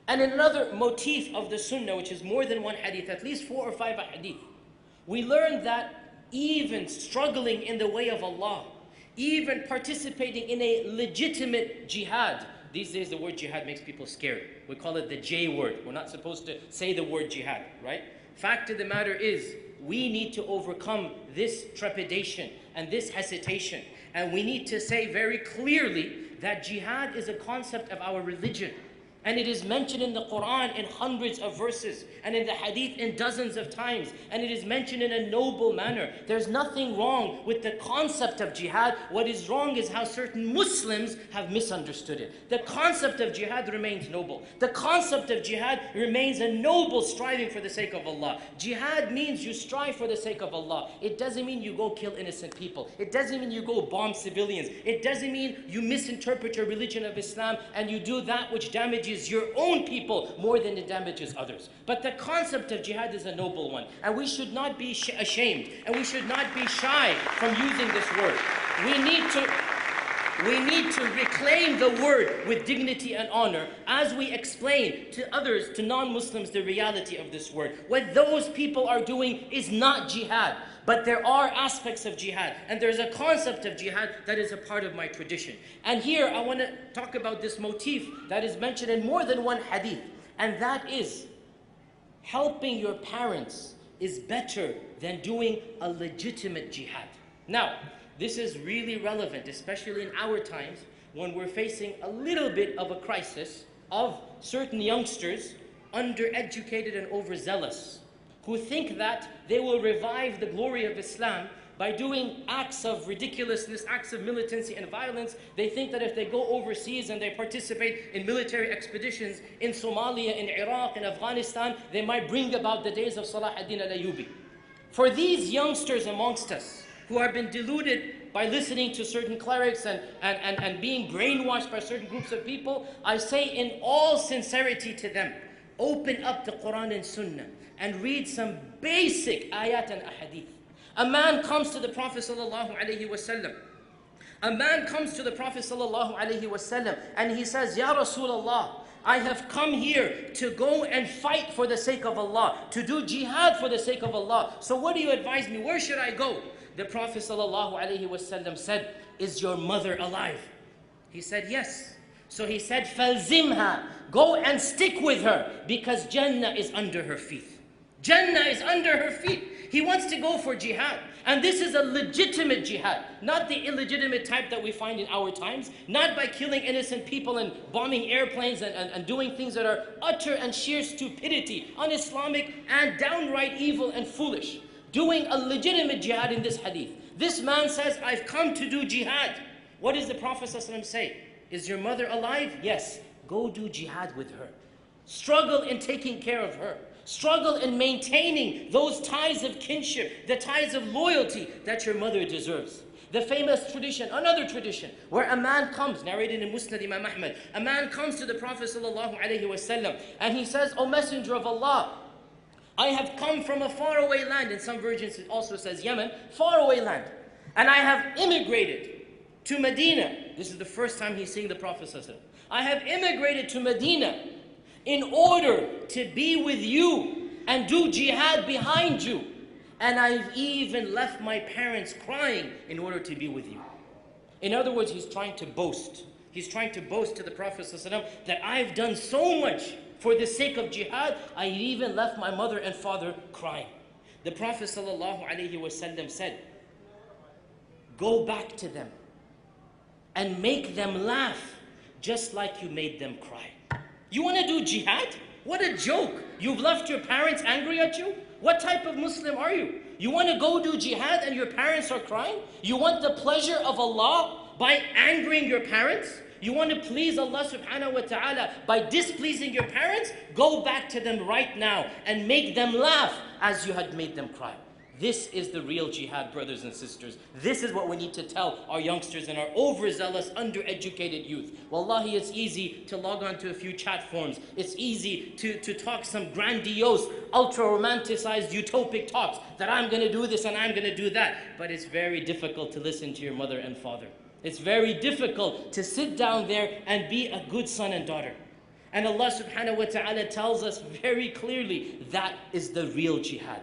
And in another motif of the sunnah, which is more than one hadith, at least 4 or 5 hadith, we learn that even struggling in the way of Allah, even participating in a legitimate jihad. These days the word jihad makes people scared. We call it the J word. We're not supposed to say the word jihad, right? Fact of the matter is, we need to overcome this trepidation and this hesitation. And we need to say very clearly that jihad is a concept of our religion. And it is mentioned in the Quran in hundreds of verses, and in the hadith in dozens of times, and it is mentioned in a noble manner. There's nothing wrong with the concept of jihad. What is wrong is how certain Muslims have misunderstood it. The concept of jihad remains noble. The concept of jihad remains a noble striving for the sake of Allah. Jihad means you strive for the sake of Allah. It doesn't mean you go kill innocent people. It doesn't mean you go bomb civilians. It doesn't mean you misinterpret your religion of Islam and you do that which damages your own people more than it damages others. But the concept of jihad is a noble one, and we should not be ashamed, and we should not be shy from using this word. We need to reclaim the word with dignity and honor as we explain to others, to non-Muslims, the reality of this word. What those people are doing is not jihad, but there are aspects of jihad, and there's a concept of jihad that is a part of my tradition. And here I want to talk about this motif that is mentioned in more than one hadith, and that is helping your parents is better than doing a legitimate jihad. Now, this is really relevant, especially in our times when we're facing a little bit of a crisis of certain youngsters, undereducated and overzealous, who think that they will revive the glory of Islam by doing acts of ridiculousness, acts of militancy and violence. They think that if they go overseas and they participate in military expeditions in Somalia, in Iraq, in Afghanistan, they might bring about the days of Salah ad-Din al-Ayyubi. For these youngsters amongst us who have been deluded by listening to certain clerics and being brainwashed by certain groups of people, I say in all sincerity to them, open up the Quran and Sunnah and read some basic ayat and ahadith. A man comes to the Prophet sallallahu alaihi wasallam. A man comes to the Prophet sallallahu alaihi wasallam and he says, Ya Rasulullah, I have come here to go and fight for the sake of Allah, to do jihad for the sake of Allah. So what do you advise me? Where should I go? The Prophet sallallahu alaihi wasallam said, is your mother alive? He said, yes. So he said, فَالْزِمْهَا, go and stick with her, because Jannah is under her feet. Jannah is under her feet. He wants to go for jihad. And this is a legitimate jihad, not the illegitimate type that we find in our times, not by killing innocent people and bombing airplanes and doing things that are utter and sheer stupidity, un-Islamic and downright evil and foolish. Doing a legitimate jihad in this hadith. This man says, I've come to do jihad. What does the Prophet ﷺ say? Is your mother alive? Yes. Go do jihad with her. Struggle in taking care of her. Struggle in maintaining those ties of kinship, the ties of loyalty that your mother deserves. The famous tradition, another tradition, where a man comes, narrated in Musnad Imam Ahmad, a man comes to the Prophet ﷺ and he says, O Messenger of Allah, I have come from a faraway land. In some versions it also says Yemen, faraway land. And I have immigrated to Medina. This is the first time he's seeing the Prophet ﷺ. I have immigrated to Medina in order to be with you and do jihad behind you. And I've even left my parents crying in order to be with you. In other words, he's trying to boast. He's trying to boast to the Prophet ﷺ that I've done so much for the sake of jihad, I even left my mother and father crying. The Prophet ﷺ said, go back to them and make them laugh just like you made them cry. You want to do jihad? What a joke. You've left your parents angry at you? What type of Muslim are you? You want to go do jihad and your parents are crying? You want the pleasure of Allah by angering your parents? You want to please Allah subhanahu wa ta'ala by displeasing your parents? Go back to them right now and make them laugh as you had made them cry. This is the real jihad, brothers and sisters. This is what we need to tell our youngsters and our overzealous, undereducated youth. Wallahi, it's easy to log on to a few chat forums. It's easy to talk some grandiose, ultra-romanticized, utopic talks that I'm going to do this and I'm going to do that. But it's very difficult to listen to your mother and father. It's very difficult to sit down there and be a good son and daughter. And Allah subhanahu wa ta'ala tells us very clearly that is the real jihad.